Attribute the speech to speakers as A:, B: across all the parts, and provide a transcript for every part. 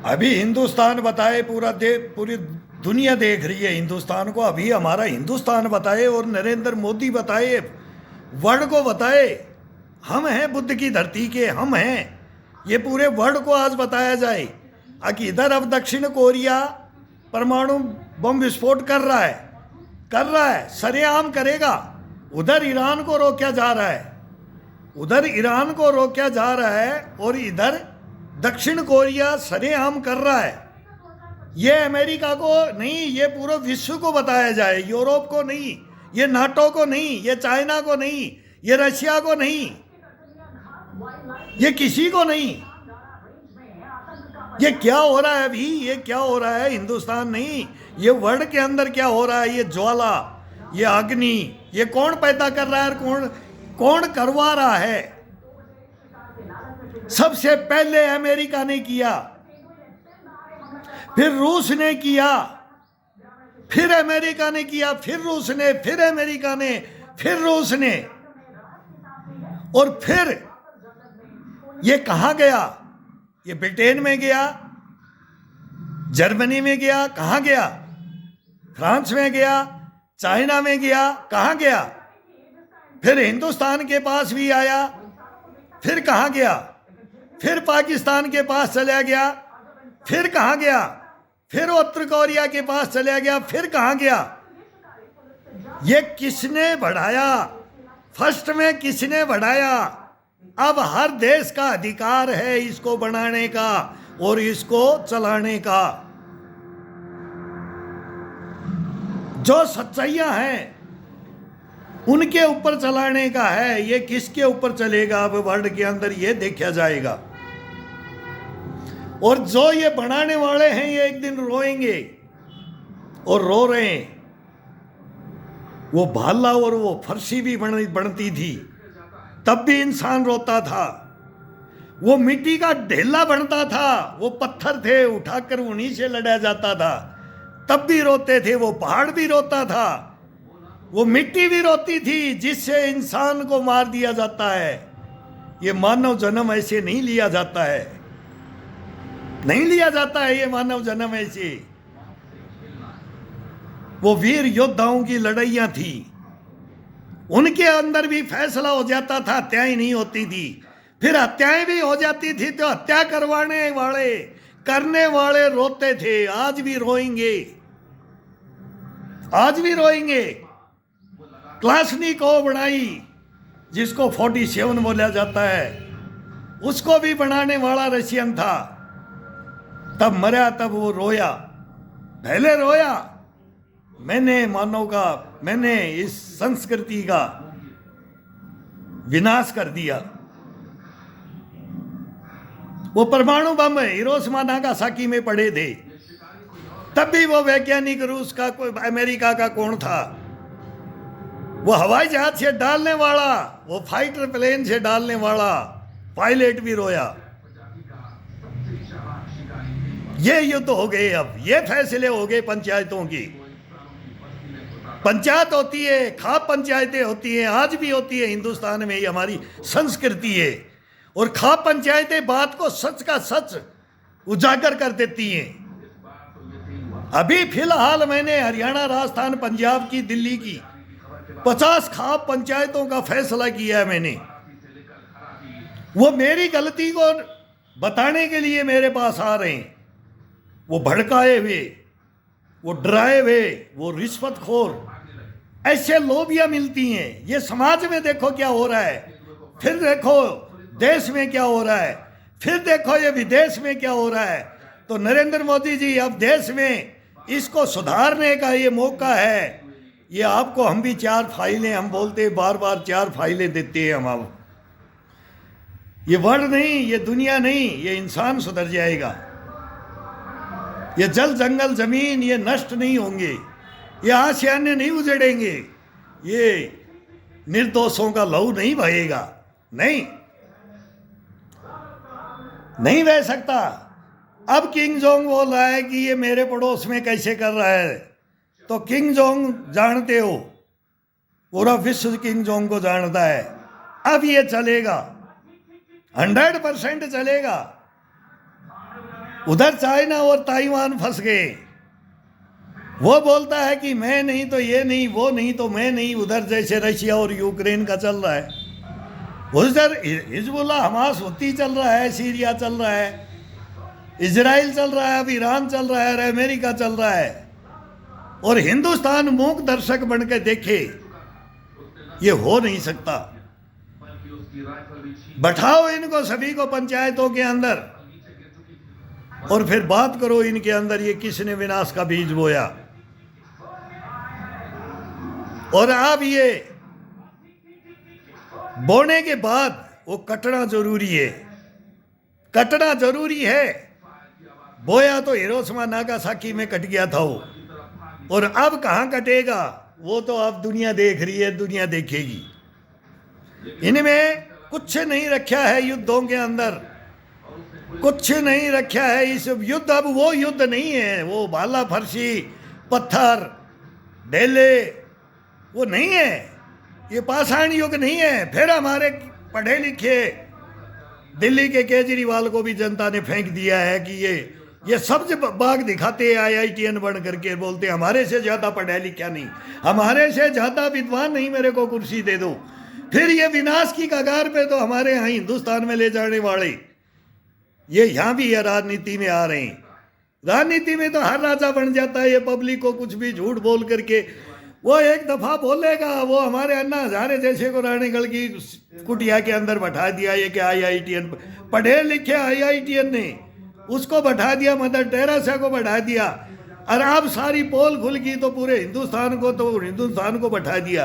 A: अभी हिंदुस्तान बताए, पूरी दुनिया देख रही है हिंदुस्तान को। अभी हमारा हिंदुस्तान बताए और नरेंद्र मोदी बताए, वर्ल्ड को बताए हम हैं बुद्ध की धरती के, हम हैं। ये पूरे वर्ल्ड को आज बताया जाए कि इधर अब दक्षिण कोरिया परमाणु बम विस्फोट कर रहा है, सरेआम करेगा। उधर ईरान को रोका जा रहा है, उधर ईरान को रोका जा रहा है, और इधर दक्षिण कोरिया सरेआम कर रहा है। ये अमेरिका को नहीं, ये पूरे विश्व को बताया जाए, यूरोप को नहीं, ये नाटो को नहीं, ये चाइना को नहीं, ये रशिया को नहीं, ये किसी को नहीं। ये क्या हो रहा है अभी, ये क्या हो रहा है हिंदुस्तान नहीं, ये वर्ल्ड के अंदर क्या हो रहा है, ये ज्वाला, ये अग्नि, ये कौन पैदा कर रहा है और कौन करवा रहा है? सबसे पहले अमेरिका ने किया, फिर रूस ने किया, फिर अमेरिका ने किया, फिर रूस ने, फिर अमेरिका ने, फिर रूस ने, और फिर ये कहां गया? ये ब्रिटेन में गया, जर्मनी में गया, कहां गया? फ्रांस में गया, चाइना में गया, कहां गया? फिर हिंदुस्तान के पास भी आया, फिर कहां गया? फिर पाकिस्तान के पास चला गया, फिर कहां गया? फिर उत्तर कोरिया के पास चला गया, फिर कहां गया? ये किसने बढ़ाया? फर्स्ट में किसने बढ़ाया? अब हर देश का अधिकार है इसको बनाने का और इसको चलाने का। जो सच्चाइयां हैं उनके ऊपर चलाने का है। ये किसके ऊपर चलेगा अब वर्ल्ड के अंदर, ये देखा जाएगा। और जो ये बनाने वाले हैं ये एक दिन रोएंगे, और रो रहे हैं। वो भाला और वो फरसी भी बनती थी, तब भी इंसान रोता था। वो मिट्टी का ढेला बनता था, वो पत्थर थे, उठाकर उन्हीं से लड़ा जाता था, तब भी रोते थे। वो पहाड़ भी रोता था, वो मिट्टी भी रोती थी, जिससे इंसान को मार दिया जाता है। ये मानव जन्म ऐसे नहीं लिया जाता है, नहीं लिया जाता है ये मानव जन्म ऐसे। वो वीर योद्धाओं की लड़ाइयां थी, उनके अंदर भी फैसला हो जाता था, हत्याएं नहीं होती थी। फिर हत्याएं भी हो जाती थी तो हत्या करवाने वाले, करने वाले रोते थे। आज भी रोएंगे, आज भी रोएंगे। क्लासनिकोव बनाई, जिसको 47 बोला जाता है, उसको भी बनाने वाला रशियन था। तब मरा, तब वो रोया, पहले रोया, मैंने मानव का, मैंने इस संस्कृति का विनाश कर दिया। वो परमाणु बम हिरोशिमा नागासाकी में पड़े थे, तब भी वो वैज्ञानिक रूस का, कोई अमेरिका का कौन था? वो हवाई जहाज से डालने वाला, वो फाइटर प्लेन से डालने वाला पायलट भी रोया। ये युद्ध हो गए, अब ये फैसले हो गए पंचायतों की। पंचायत होती है, खाप पंचायतें होती हैं, आज भी होती है हिंदुस्तान में, ये हमारी संस्कृति है। और खाप पंचायतें बात को सच का सच उजागर कर देती हैं। अभी फिलहाल मैंने हरियाणा, राजस्थान, पंजाब की, दिल्ली की 50 खाप पंचायतों का फैसला किया है मैंने। वो मेरी गलती को बताने के लिए मेरे पास आ रहे हैं। वो भड़काए हुए, वो डराए हुए, वो रिश्वतखोर, ऐसे लोबियां मिलती हैं। ये समाज में देखो क्या हो रहा है, फिर देखो देश में क्या हो रहा है, फिर देखो ये विदेश में क्या हो रहा है। तो नरेंद्र मोदी जी, अब देश में इसको सुधारने का ये मौका है। ये आपको, हम भी 4 फाइलें, हम बोलते हैं बार बार 4 फाइलें देते हैं हम। अब ये वर्ल्ड नहीं, ये दुनिया नहीं, ये इंसान सुधर जाएगा। ये जल, जंगल, जमीन ये नष्ट नहीं होंगे, ये आशियाने नहीं उजड़ेंगे, ये निर्दोषों का लहू नहीं बहेगा, नहीं, नहीं बह सकता। अब किंग जोंग बोल रहा है कि ये मेरे पड़ोस में कैसे कर रहा है, तो किंग जोंग जानते हो, पूरा विश्व किंग जोंग को जानता है। अब ये चलेगा, 100% चलेगा। उधर चाइना और ताइवान फंस गए। वो बोलता है कि मैं नहीं तो ये नहीं, वो नहीं तो मैं नहीं, उधर जैसे रशिया और यूक्रेन का चल रहा है, उधर हिजबुल्लाह हमास हुती चल रहा है, सीरिया चल रहा है, इजराइल चल रहा है, अब ईरान चल रहा है और अमेरिका चल रहा है। और हिंदुस्तान मूक दर्शक बनकर देखे, ये हो नहीं सकता। बैठाओ इनको सभी को पंचायतों के अंदर और फिर बात करो इनके अंदर ये किसने विनाश का बीज बोया। और अब ये बोने के बाद वो कटना जरूरी है, कटना जरूरी है। बोया तो हिरोशिमा नागासाकी में कट गया था वो, और अब कहाँ कटेगा वो तो अब दुनिया देख रही है, दुनिया देखेगी। इनमें कुछ नहीं रखा है, युद्धों के अंदर कुछ नहीं रखा है। इस युद्ध अब वो युद्ध नहीं है, वो भाला फरसी पत्थर ढेले वो नहीं है, ये पाषाण युग नहीं है। फिर हमारे पढ़े लिखे दिल्ली के केजरीवाल को भी जनता ने फेंक दिया है कि ये सब्ज बाग दिखाते हैं IITN बन करके, बोलते हमारे से ज़्यादा पढ़ा लिखा नहीं, हमारे से ज़्यादा विद्वान नहीं, मेरे को कुर्सी दे दो। फिर ये विनाश की कगार पे तो हमारे यहाँ हिंदुस्तान में ले जाने वाले ये यहाँ भी ये राजनीति में आ रहे हैं। राजनीति में तो हर राजा बन जाता है, ये पब्लिक को कुछ भी झूठ बोल करके वो एक दफा बोलेगा। वो हमारे अन्ना हजारे जैसे को रानीगढ़ की कुटिया के अंदर बैठा दिया, ये कि IITN पढ़े लिखे IITN ने उसको बैठा दिया, मदर टेरेसा को बैठा दिया, और अब सारी पोल खुल गई तो पूरे हिंदुस्तान को बैठा दिया।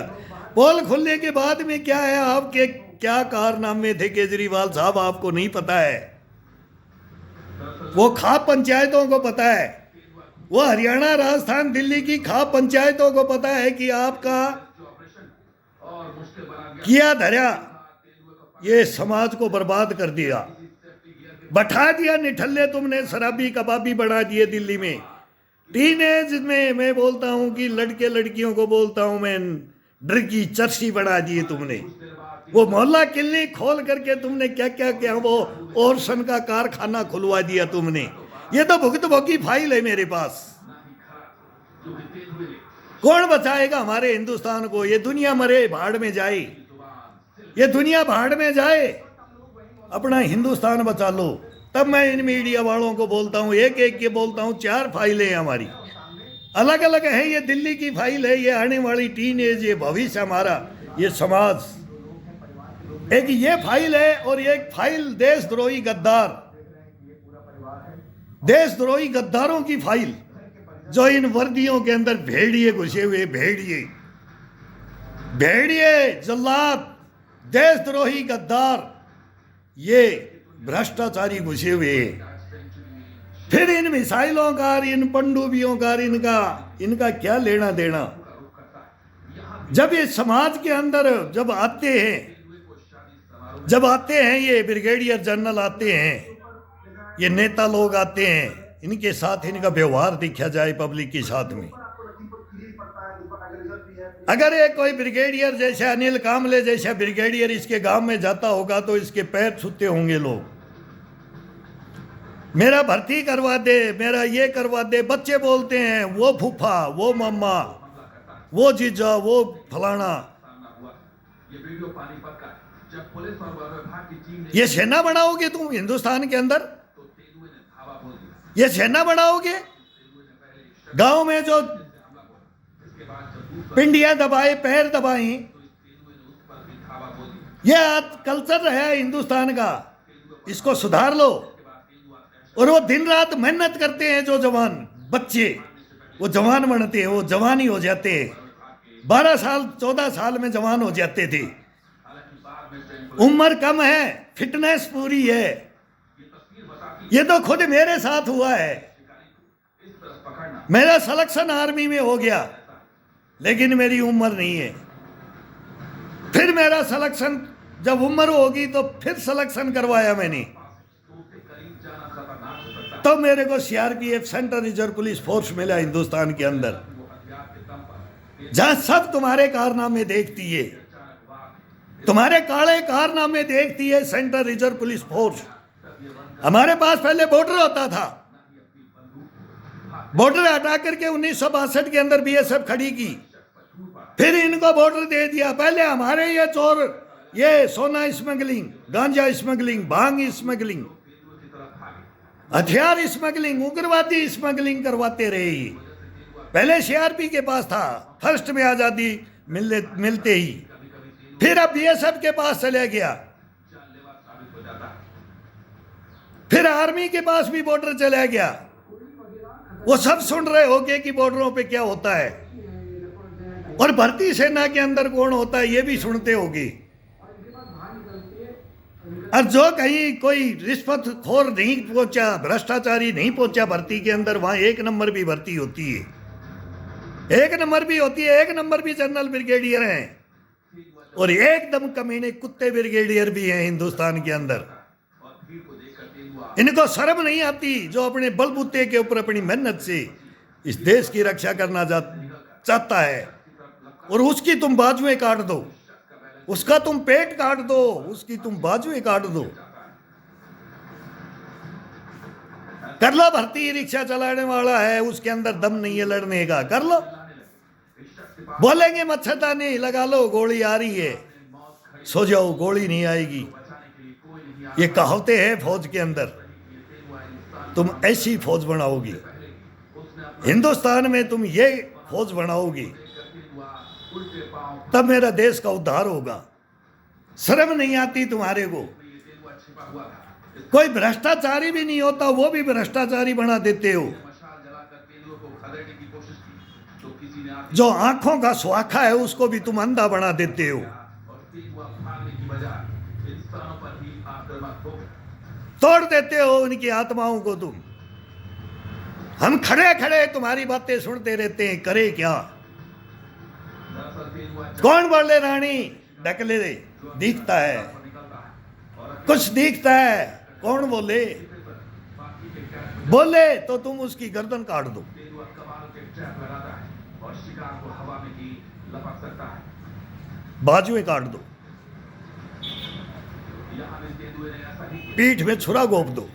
A: पोल खुलने के बाद में क्या है, आपके क्या कारनामे थे केजरीवाल साहब, आपको नहीं पता है। वो खाप पंचायतों को पता है, वो हरियाणा राजस्थान दिल्ली की खाप पंचायतों को पता है कि आपका किया धरा ये समाज को बर्बाद कर दिया, बैठा दिया निठल्ले तुमने, शराबी कबाबी बढ़ा दिए दिल्ली में। टीनेज में मैं बोलता हूं कि लड़के लड़कियों को बोलता हूं मैं, डर की चर्सी बढ़ा दिए तुमने। वो मोहल्ला क्लिनिक खोल करके तुमने क्या क्या क्या, वो ओरसन का कारखाना खुलवा दिया तुमने। ये तो भुगतभोगी फाइल है मेरे पास। कौन बचाएगा हमारे हिंदुस्तान को? ये दुनिया मरे भाड़ में जाए, ये दुनिया भाड़ में जाए, अपना हिंदुस्तान बचा लो। तब मैं इन मीडिया वालों को बोलता हूँ, एक एक के बोलता हूँ, 4 फाइलें हैं हमारी, अलग अलग है। ये दिल्ली की फाइल है, ये आने वाली टीनेज, ये भविष्य हमारा, ये समाज, एक ये फाइल है। और एक फाइल देशद्रोही गद्दार, देशद्रोही गद्दारों की फाइल, जो इन वर्दियों के अंदर भेड़िए घुसे हुए, भेड़िए जल्लाद, देशद्रोही गद्दार, ये भ्रष्टाचारी घुसे हुए। फिर इन मिसाइलों का, इन पनडुब्बियों का, इनका क्या लेना देना? जब ये समाज के अंदर जब आते हैं ये ब्रिगेडियर जनरल आते हैं, ये नेता लोग आते हैं, इनके साथ इनका व्यवहार देखा जाए पब्लिक के साथ में। अगर ये कोई ब्रिगेडियर जैसे अनिल कामले जैसा ब्रिगेडियर इसके गांव में जाता होगा तो इसके पैर छूते होंगे लोग, मेरा भर्ती करवा दे, मेरा ये करवा दे। बच्चे बोलते हैं वो फूफा, वो मम्मा, वो जीजा, वो फलाना। ये सेना बनाओगे तुम हिंदुस्तान के अंदर? ये सेना बनाओगे? गांव में जो पिंडियां दबाए, पैर दबाई, ये कल्चर है हिंदुस्तान का, इसको सुधार लो। और वो दिन रात मेहनत करते हैं जो जवान बच्चे, वो जवान बनते हैं, वो जवान ही हो जाते हैं। 12 साल 14 साल में जवान हो जाते थे। उम्र कम है, फिटनेस पूरी है। ये तो खुद मेरे साथ हुआ है। मेरा सिलेक्शन आर्मी में हो गया, लेकिन मेरी उम्र नहीं है। फिर मेरा सिलेक्शन जब उम्र होगी तो फिर सिलेक्शन करवाया मैंने, तो मेरे को CRPF central reserve police force मिला हिंदुस्तान के अंदर, जहां सब तुम्हारे कारनामे देखती है, तुम्हारे काले कारनामे देखती है सेंट्रल रिजर्व पुलिस फोर्स। हमारे पास पहले बॉर्डर होता था, बॉर्डर हटा करके 1962 के अंदर बीएसएफ खड़ी की, फिर इनको बॉर्डर दे दिया। पहले हमारे ये चोर ये सोना स्मगलिंग, गांजा स्मगलिंग, भांग स्मगलिंग, हथियार स्मगलिंग, उग्रवादी स्मगलिंग करवाते रहे। पहले सीआरपी के पास था फर्स्ट में आजादी मिलते ही, फिर अब बीएसएफ के पास चले गया, फिर आर्मी के पास भी बॉर्डर चला गया। वो सब सुन रहे होंगे कि बॉर्डरों पे क्या होता है, और भर्ती सेना के अंदर कौन होता है ये भी सुनते होंगे। और जो कहीं कोई रिश्वतखोर नहीं पहुंचा, भ्रष्टाचारी नहीं पहुंचा भर्ती के अंदर, वहां 1 नंबर भी भर्ती होती है, 1 नंबर भी होती है, 1 नंबर भी जनरल ब्रिगेडियर हैं, और एकदम कमीने कुत्ते ब्रिगेडियर भी हैं हिंदुस्तान के अंदर। इनको शर्म नहीं आती, जो अपने बलबूते के ऊपर अपनी मेहनत से इस देश की रक्षा करना चाहता है, और उसकी तुम बाजुएं काट दो, उसका तुम पेट काट दो, उसकी तुम बाजुएं काट दो। कर लो भर्ती, रिक्शा चलाने वाला है उसके अंदर दम नहीं है लड़ने का, कर लो। बोलेंगे मच्छरदानी लगा लो, गोली आ रही है, सो जाओ, गोली नहीं आएगी। ये कहावतें हैं फौज के अंदर। तुम ऐसी फौज बनाओगी हिंदुस्तान में, तुम ये फौज बनाओगी, तब मेरा देश का उद्धार होगा। शर्म नहीं आती तुम्हारे को? कोई भ्रष्टाचारी भी नहीं होता, वो भी भ्रष्टाचारी बना देते हो। जो आंखों का स्वाखा है उसको भी तुम अंधा बना देते हो। तोड़ देते हो उनकी आत्माओं को तुम। हम खड़े खड़े तुम्हारी बातें सुनते रहते हैं, करे क्या? कौन बोले रानी ढकले दे, दिखता है कुछ, दिखता है, कौन बोले? बोले तो तुम उसकी गर्दन काट दो, बाजुएं काट दो, पीठ में छुरा गोप दो,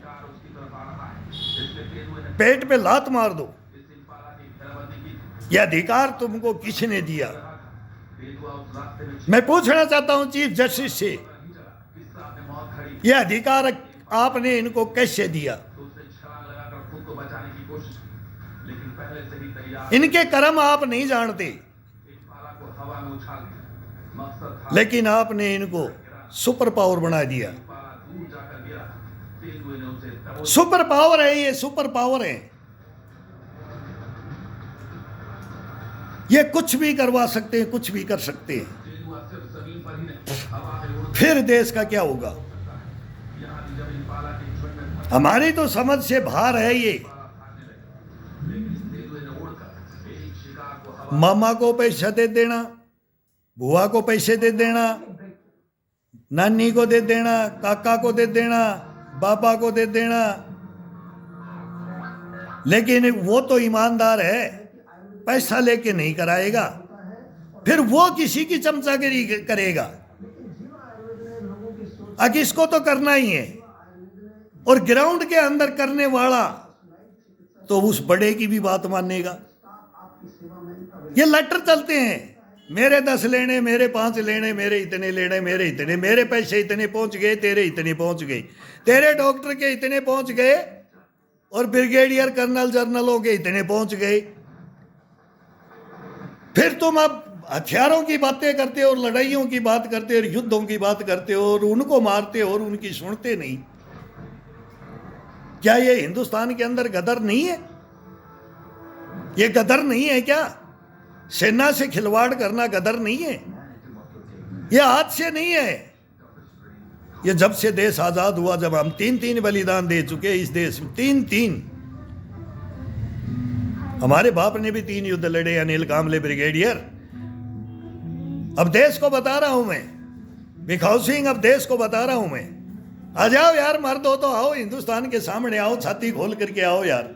A: पेट पे लात मार दो। यह अधिकार तुमको किसने दिया? मैं पूछना चाहता हूं चीफ जस्टिस से, यह अधिकार आपने इनको कैसे दिया? इनके कर्म आप नहीं जानते, लेकिन आपने इनको सुपर पावर बना दिया। सुपर पावर है ये, सुपर पावर है। ये कुछ भी करवा सकते हैं, कुछ भी कर सकते हैं। फिर देश का क्या होगा? हमारी तो समझ से बाहर है ये। मामा को पैसा दे देना, बुआ को पैसे दे देना, नानी को दे देना, काका को दे देना, बाबा को दे देना, लेकिन वो तो ईमानदार है, पैसा लेके नहीं कराएगा, फिर वो किसी की चमचागिरी करेगा। अब इसको तो करना ही है, और ग्राउंड के अंदर करने वाला तो उस बड़े की भी बात मानेगा। ये लेटर चलते हैं, मेरे 10 लेने, मेरे 5 लेने, मेरे इतने लेने, मेरे इतने, मेरे पैसे इतने पहुंच गए, तेरे इतने पहुंच गए, तेरे डॉक्टर के इतने पहुंच गए, और ब्रिगेडियर कर्नल जर्नलों के इतने पहुंच गए। फिर तुम अब हथियारों की बातें करते हो, और लड़ाइयों की बात करते हो, और युद्धों की बात करते हो, और उनको मारते हो, और उनकी सुनते नहीं। क्या ये हिंदुस्तान के अंदर गदर नहीं है? ये गदर नहीं है क्या? सेना से खिलवाड़ करना गदर नहीं है? ये आज से नहीं है, ये जब से देश आजाद हुआ, जब हम 3-3 बलिदान दे चुके इस देश में, 3-3। हमारे बाप ने भी 3 युद्ध लड़े, अनिल कामले ब्रिगेडियर। अब देश को बता रहा हूं मैं, भिखाऊ सिंह, अब देश को बता रहा हूं मैं। आ जाओ यार, मर्द हो तो आओ, हिंदुस्तान के सामने आओ, छाती खोल करके आओ यार।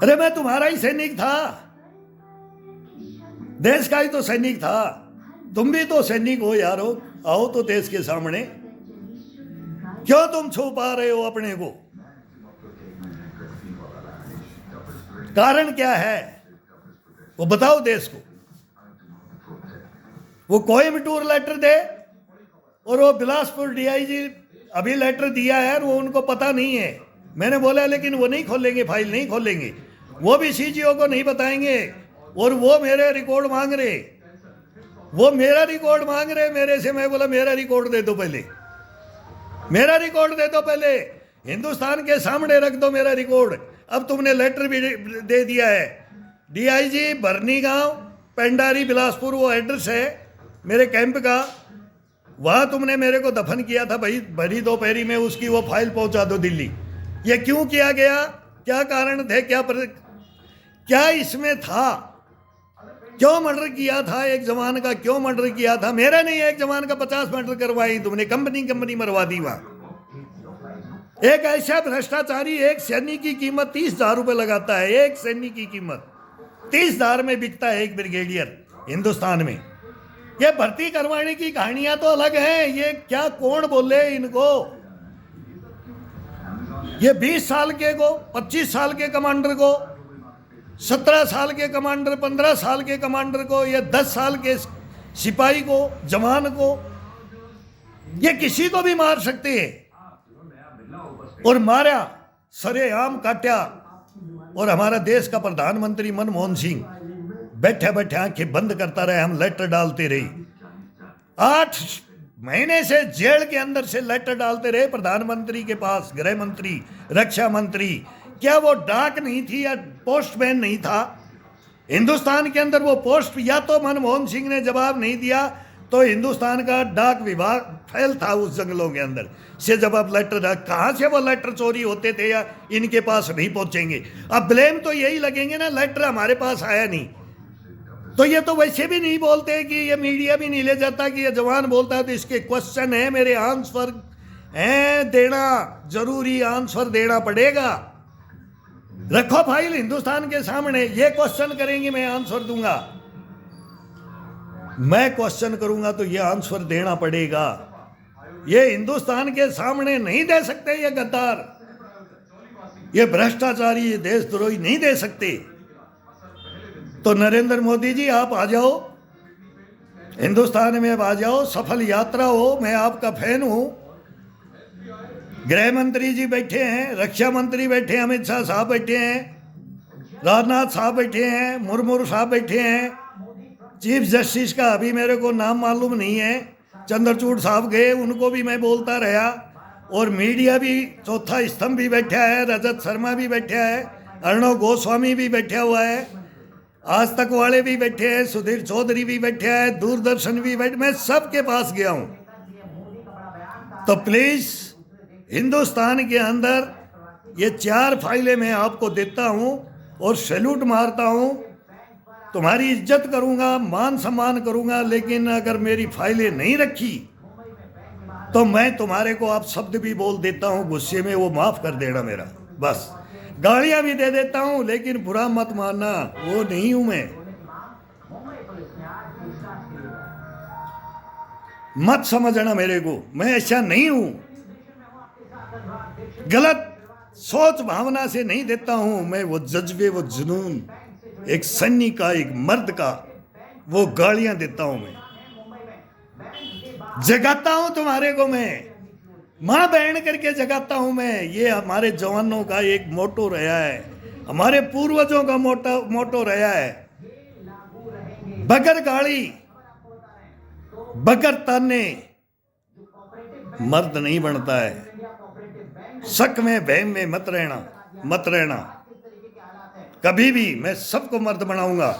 A: अरे मैं तुम्हारा ही सैनिक था, देश का ही तो सैनिक था, तुम भी तो सैनिक हो यार। हो आओ तो देश के सामने। क्यों तुम छुपा रहे हो अपने को? कारण क्या है वो बताओ देश को। वो कोयम्बटूर लेटर दे और वो बिलासपुर डीआईजी अभी लेटर दिया है और वो उनको पता नहीं है। मैंने बोला लेकिन वो नहीं खोलेंगे, फाइल नहीं खोलेंगे, वो भी सीजीओ को नहीं बताएंगे। और वो मेरे रिकॉर्ड मांग रहे, वो मेरा रिकॉर्ड मांग रहे मेरे से। मैं बोला मेरा रिकॉर्ड दे दो पहले, मेरा रिकॉर्ड दे दो पहले, हिंदुस्तान के सामने रख दो मेरा रिकॉर्ड। अब तुमने लेटर भी दे दिया है। डीआईजी बरनी गांव पेंडारी बिलासपुर वो एड्रेस है मेरे कैंप का, वहां तुमने मेरे को दफन किया था भाई भरी दोपहरी में, उसकी वो फाइल पहुंचा दो दिल्ली। ये क्यों किया गया, क्या कारण थे, क्या इसमें था, क्यों मर्डर किया था एक जवान का, क्यों मर्डर किया था? मेरा नहीं, एक जवान का 50 मर्डर करवाई तुमने, कंपनी मरवा दी वहां। एक ऐसा भ्रष्टाचारी एक सैनिक की कीमत 30,000 रुपए लगाता है, एक सैनिक की कीमत 30,000 में बिकता है एक ब्रिगेडियर हिंदुस्तान में। ये भर्ती करवाने की कहानियां तो अलग हैं, ये क्या कौन बोले इनको? ये 20 साल के को, 25 साल के कमांडर को, 17 साल के कमांडर, 15 साल के कमांडर को, या 10 साल के सिपाही को, जवान को, ये किसी को भी मार सकते हैं। और मारा, सरेआम काटा। और हमारा देश का प्रधानमंत्री मनमोहन सिंह बैठे बैठे आंखें बंद करता रहे, हम लेटर डालते रहे। 8 महीने से जेल के अंदर से लेटर डालते रहे प्रधानमंत्री के पास, गृह मंत्री, रक्षा मंत्री। क्या वो डाक नहीं थी या पोस्टमैन नहीं था हिंदुस्तान के अंदर? वो पोस्ट या तो मनमोहन सिंह ने जवाब नहीं दिया तो हिंदुस्तान का डाक विभाग फैल था उस जंगलों के अंदर से जवाब लेटर। कहाँ से वो लेटर चोरी होते थे या इनके पास नहीं पहुंचेंगे? अब ब्लेम तो यही लगेंगे ना, लेटर हमारे पास आया नहीं। तो ये तो वैसे भी नहीं बोलते कि ये मीडिया भी नहीं ले जाता कि ये जवान बोलता है तो इसके क्वेश्चन है, मेरे आंसर हैं देना जरूरी, आंसर देना पड़ेगा। रखो फाइल हिंदुस्तान के सामने, ये क्वेश्चन करेंगे मैं आंसर दूंगा, मैं क्वेश्चन करूंगा तो ये आंसर देना पड़ेगा। ये हिंदुस्तान के सामने नहीं दे सकते, ये गद्दार, ये भ्रष्टाचारी, ये देशद्रोही नहीं दे सकते। तो नरेंद्र मोदी जी आप आ जाओ हिंदुस्तान में, अब आ जाओ, सफल यात्रा हो, मैं आपका फैन हूं। गृह मंत्री जी बैठे हैं, रक्षा मंत्री बैठे हैं, अमित शाह साहब बैठे हैं, राजनाथ साहब बैठे हैं, मुर्मू साहब बैठे हैं, चीफ जस्टिस का अभी मेरे को नाम मालूम नहीं है, चंद्रचूड़ साहब गए, उनको भी मैं बोलता रहा। और मीडिया भी, चौथा स्तंभ भी बैठा है, रजत शर्मा भी बैठा है, अर्णव गोस्वामी भी बैठा हुआ है, आज तक वाले भी बैठे हैं, सुधीर चौधरी भी बैठे हैं, दूरदर्शन भी बैठे, मैं सबके पास गया हूं। तो प्लीज हिंदुस्तान के अंदर ये 4 फाइलें मैं आपको देता हूं और सैल्यूट मारता हूं, तुम्हारी इज्जत करूंगा, मान सम्मान करूंगा। लेकिन अगर मेरी फाइलें नहीं रखी तो मैं तुम्हारे को आप शब्द भी बोल देता हूं गुस्से में, वो माफ कर देना मेरा, बस गालियां भी दे देता हूं, लेकिन बुरा मत मानना, वो नहीं हूं मैं, मत समझना मेरे को, मैं ऐसा नहीं हूं, गलत सोच भावना से नहीं देता हूं मैं। वो जज्बे, वो जुनून एक सैनिक का, एक मर्द का, वो गालियां देता हूं मैं, जगाता हूं तुम्हारे को, मैं मां बहन करके जगाता हूं मैं। ये हमारे जवानों का एक मोटो रहा है, हमारे पूर्वजों का मोटो रहा है, बगैर गाड़ी बगैर ताने मर्द नहीं बनता है। शक में वहम में मत रहना, मत रहना कभी भी। मैं सबको मर्द बनाऊंगा,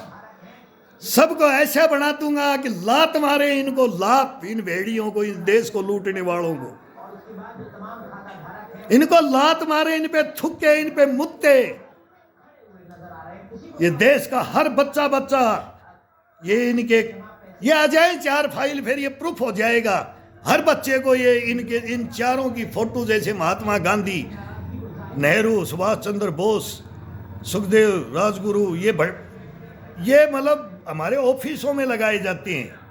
A: सबको ऐसा बना दूंगा कि लात मारे इनको, लात, इन भेड़ियों को, इस देश को लूटने वालों को, इनको लात मारे, इन पे थुके, इन पे मुत्ते। ये देश का हर बच्चा ये इनके, ये आ जाए 4 फाइल, फिर ये प्रूफ हो जाएगा हर बच्चे को। ये इनके, इन चारों की फोटो, जैसे महात्मा गांधी, नेहरू, सुभाष चंद्र बोस, सुखदेव, राजगुरु, ये मतलब हमारे ऑफिसों में लगाए जाते हैं।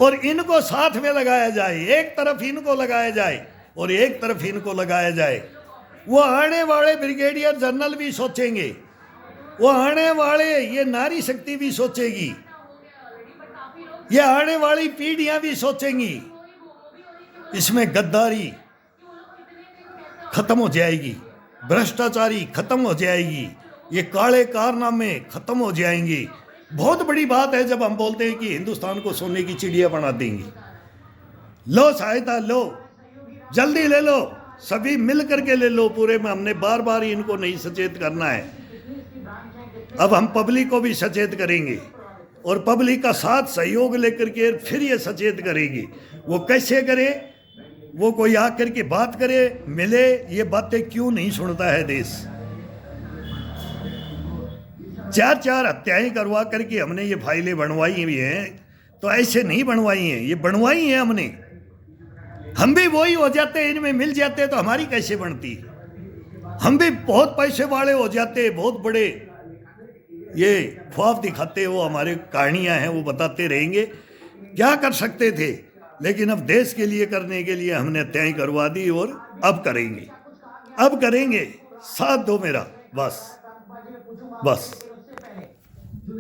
A: और इनको साथ में लगाया जाए, एक तरफ इनको लगाया जाए और एक तरफ इनको लगाया जाए। वो आने वाले ब्रिगेडियर जनरल भी सोचेंगे, वो आने वाले ये नारी शक्ति भी सोचेगी, ये आने वाली पीढ़ियां भी सोचेंगी। इसमें गद्दारी खत्म हो जाएगी, भ्रष्टाचारी खत्म हो जाएगी, ये काले कारनामे खत्म हो जाएंगे। बहुत बड़ी बात है जब हम बोलते हैं कि हिंदुस्तान को सोने की चिड़िया बना देंगे। लो सहायता लो, जल्दी ले लो, सभी मिल करके ले लो पूरे में। हमने बार बार इनको नहीं सचेत करना है, अब हम पब्लिक को भी सचेत करेंगे और पब्लिक का साथ सहयोग लेकर के फिर ये सचेत करेगी। वो कैसे करे? वो कोई आकर के बात करे, मिले, ये बातें क्यों नहीं सुनता है देश? 4-4 हत्याएं करवा करके हमने ये फाइलें बनवाई हुई हैं, तो ऐसे नहीं बनवाई हैं, ये बनवाई हैं हमने। हम भी वही हो जाते, इनमें मिल जाते तो हमारी कैसे बनती? हम भी बहुत पैसे वाले हो जाते, बहुत बड़े ये ख्वाब दिखाते, वो हमारे कहानियां हैं, वो बताते रहेंगे। क्या कर सकते थे, लेकिन अब देश के लिए करने के लिए हमने हत्याएं करवा दी और अब करेंगे, अब करेंगे। साथ दो मेरा, बस बस।